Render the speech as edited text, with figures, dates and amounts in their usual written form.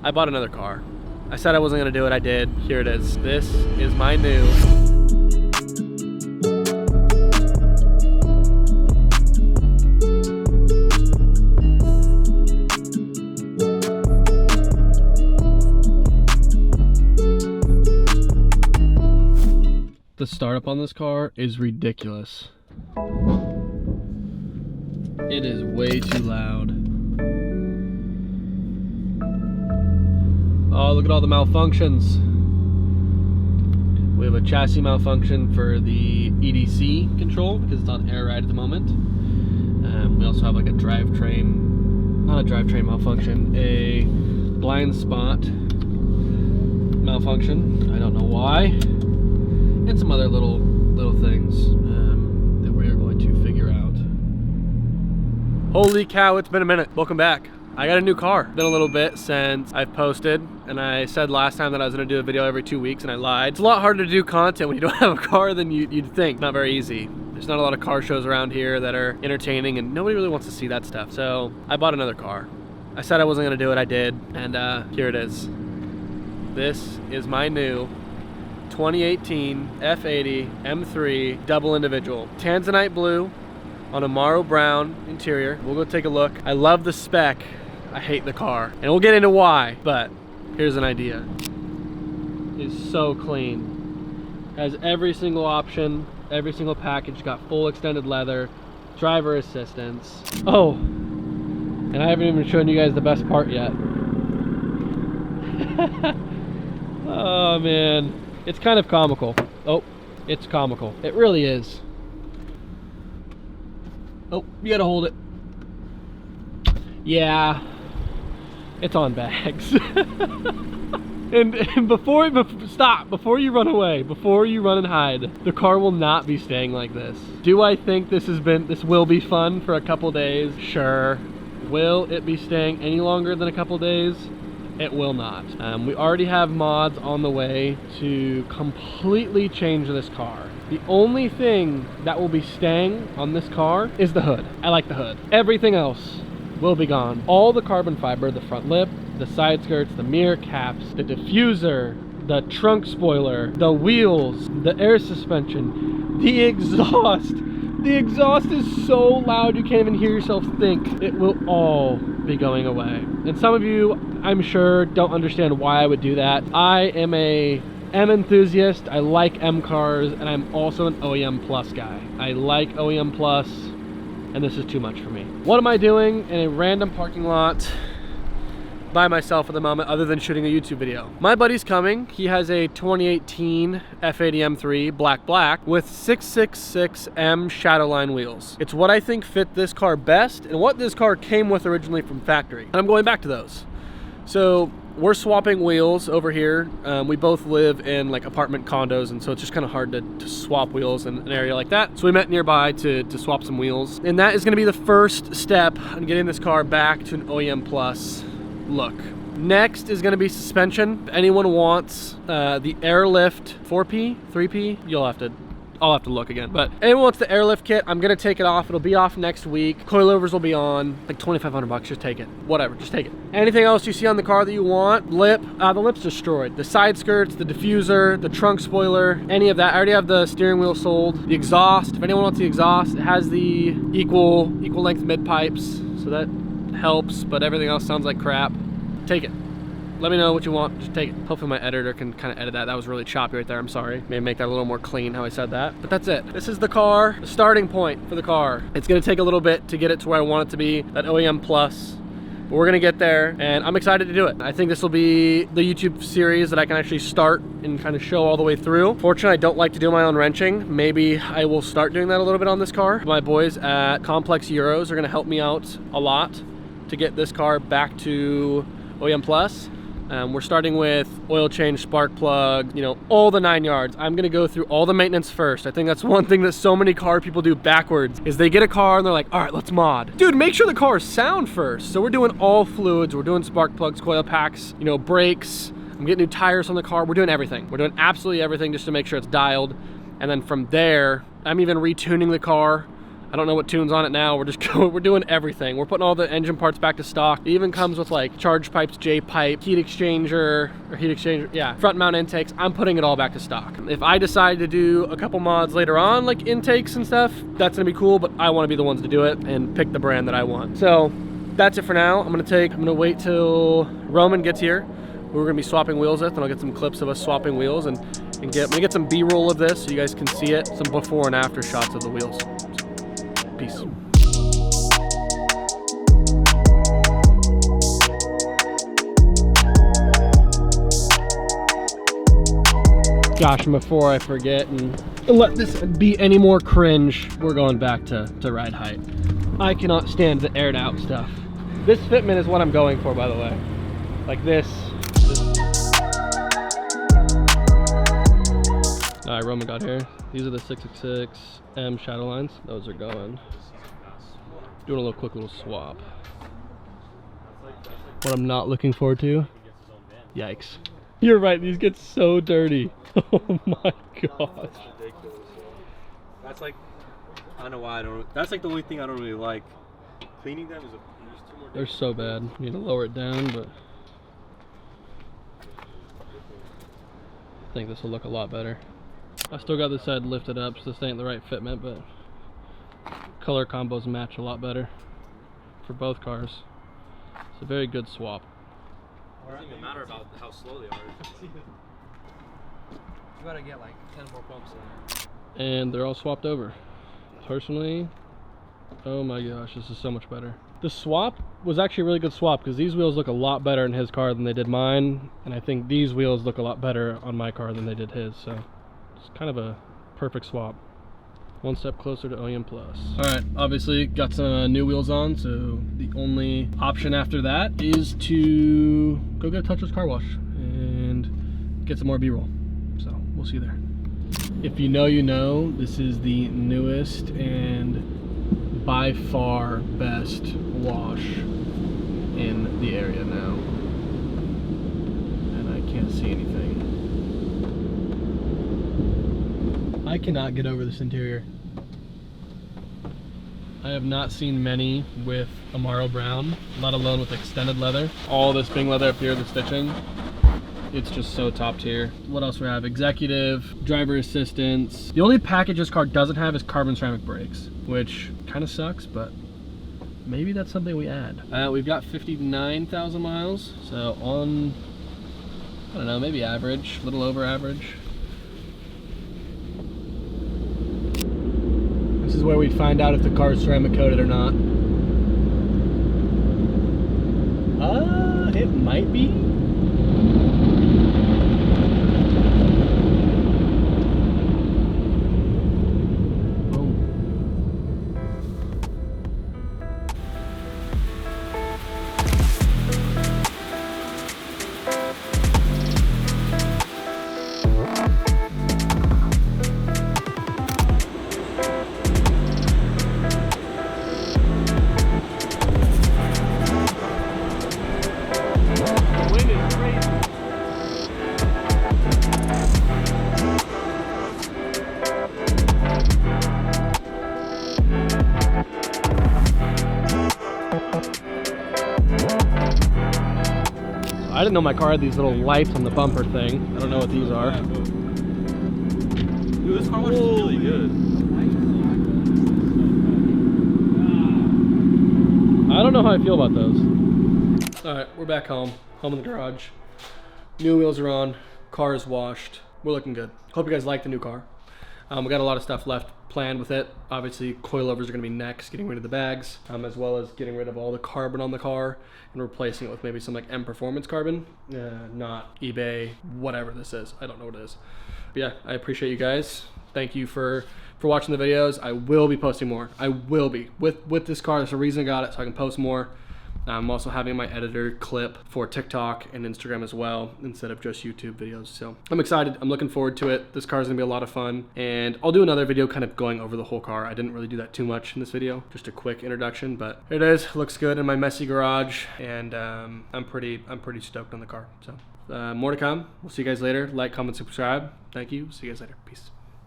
I bought another car. I said I wasn't gonna do it, I did. Here it is. This is my new The startup on this car is ridiculous. It is way too loud. Oh, look at all the malfunctions. We have a chassis malfunction for the EDC control because it's on air ride at the moment. We also have like a drivetrain, not a drivetrain malfunction, a blind spot malfunction. I don't know why. And some other little things that we are going to figure out. Holy cow, it's been a minute. Welcome back. I got a new car. Been a little bit since I've posted, and I said last time that I was gonna do a video every 2 weeks, and I lied. It's a lot harder to do content when you don't have a car than you'd think. Not very easy. There's not a lot of car shows around here that are entertaining, and nobody really wants to see that stuff. So I bought another car. I said I wasn't gonna do it, I did, and here it is. This is my new 2018 F80 M3 double individual. Tanzanite blue on a Maro brown interior. We'll go take a look. I love the spec. I hate the car. And we'll get into why, but here's an idea. It's so clean. Has every single option, every single package, got full extended leather, driver assistance. Oh, and I haven't even shown you guys the best part yet. Oh man. It's kind of comical. Oh, it's comical. It really is. Oh, you gotta hold it. Yeah, it's on bags. and before you run away, before you run and hide, the car will not be staying like this. Do I think this will be fun for a couple days? Sure. Will it be staying any longer than a couple days? It will not. We already have mods on the way to completely change this car. The only thing that will be staying on this car is the hood. I like the hood. Everything else will be gone. All the carbon fiber, the front lip, the side skirts, the mirror caps, the diffuser, the trunk spoiler, the wheels, the air suspension, the exhaust. The exhaust is so loud you can't even hear yourself think. It will all be going away. And some of you, I'm sure, don't understand why I would do that. I am a M enthusiast. I like M cars, and I'm also an OEM Plus guy. I like OEM Plus, and this is too much for me. What am I doing in a random parking lot by myself at the moment other than shooting a YouTube video? My buddy's coming. He has a 2018 F80 M3 black with 666M Shadowline wheels. It's what I think fit this car best and what this car came with originally from factory. And I'm going back to those. So we're swapping wheels over here. We both live in like apartment condos, and so it's just kind of hard to swap wheels in an area like that. So we met nearby to swap some wheels. And that is gonna be the first step in getting this car back to an OEM Plus look. Next is gonna be suspension. If anyone wants the Airlift 4P, 3P, I'll have to look again. But anyone wants the Airlift kit, I'm gonna take it off. It'll be off next week. Coilovers will be on, like 2,500 bucks, just take it. Whatever, just take it. Anything else you see on the car that you want, the lip's destroyed. The side skirts, the diffuser, the trunk spoiler, any of that. I already have the steering wheel sold. The exhaust, if anyone wants the exhaust, it has the equal length mid pipes, so that helps, but everything else sounds like crap. Take it. Let me know what you want, just take it. Hopefully my editor can kind of edit that. That was really choppy right there, I'm sorry. Maybe make that a little more clean how I said that. But that's it. This is the car, the starting point for the car. It's gonna take a little bit to get it to where I want it to be, that OEM Plus. But we're gonna get there, and I'm excited to do it. I think this will be the YouTube series that I can actually start and kind of show all the way through. Fortunately, I don't like to do my own wrenching. Maybe I will start doing that a little bit on this car. My boys at Complex Euros are gonna help me out a lot to get this car back to OEM Plus. We're starting with oil change, spark plug, you know, all the 9 yards. I'm gonna go through all the maintenance first. I think that's one thing that so many car people do backwards, is they get a car and they're like, all right, let's mod. Dude, make sure the car is sound first. So we're doing all fluids, we're doing spark plugs, coil packs, you know, brakes. I'm getting new tires on the car. We're doing everything. We're doing absolutely everything just to make sure it's dialed. And then from there, I'm even retuning the car. I don't know what tune's on it now. We're just going, we're doing everything. We're putting all the engine parts back to stock. It even comes with like charge pipes, J-pipe, yeah, front mount intakes. I'm putting it all back to stock. If I decide to do a couple mods later on, like intakes and stuff, that's gonna be cool, but I wanna be the ones to do it and pick the brand that I want. So that's it for now. I'm gonna wait till Roman gets here. We're gonna be swapping wheels with, and I'll get some clips of us swapping wheels and I'm gonna get some B-roll of this so you guys can see it, some before and after shots of the wheels. Peace. Gosh, and before I forget and let this be any more cringe, we're going back to ride height. I cannot stand the aired out stuff. This fitment is what I'm going for, by the way. Like this. All right, Roman got here. These are the 666 M shadow lines. Those are going. Doing a little quick little swap. What I'm not looking forward to. Yikes. You're right, these get so dirty. Oh my gosh. That's like, I don't know why I don't, that's like the only thing I don't really like. Cleaning them is a, they're so bad. You need to lower it down, but I think this will look a lot better. I still got this side lifted up, so this ain't the right fitment, but color combos match a lot better for both cars. It's a very good swap. It doesn't even matter about how slow they are. You gotta get like 10 more pumps in there. And they're all swapped over. Personally, oh my gosh, this is so much better. The swap was actually a really good swap because these wheels look a lot better in his car than they did mine, and I think these wheels look a lot better on my car than they did his, so it's kind of a perfect swap. One step closer to OEM Plus. All right, obviously got some new wheels on, so the only option after that is to go get a touchless car wash and get some more B-roll. So we'll see you there. If you know, you know, this is the newest and by far best wash in the area now. And I can't see anything. I cannot get over this interior. I have not seen many with Amaro Brown, let alone with extended leather. All this Bing leather up here, the stitching, it's just so top tier. What else do we have? Executive, driver assistance. The only package this car doesn't have is carbon ceramic brakes, which kind of sucks, but maybe that's something we add. We've got 59,000 miles, so on, I don't know, maybe average, a little over average. This is where we find out if the car is ceramic coated or not. It might be. I didn't know my car had these little lights on the bumper thing. I don't know what these are. Dude, this car wash is really good. I don't know how I feel about those. All right, we're back home in the garage. New wheels are on, car is washed. We're looking good. Hope you guys like the new car. We got a lot of stuff left planned with it. Obviously, coilovers are gonna be next, getting rid of the bags, as well as getting rid of all the carbon on the car and replacing it with maybe some like M Performance carbon, not eBay, whatever this is. I don't know what it is. But yeah, I appreciate you guys. Thank you for watching the videos. I will be posting more. I will be. With this car, there's a reason I got it, so I can post more. I'm also having my editor clip for TikTok and Instagram as well, instead of just YouTube videos. So I'm excited. I'm looking forward to it. This car is gonna be a lot of fun. And I'll do another video kind of going over the whole car. I didn't really do that too much in this video, just a quick introduction, but here it is. Looks good in my messy garage. And I'm pretty stoked on the car. So more to come. We'll see you guys later. Like, comment, subscribe. Thank you. See you guys later. Peace.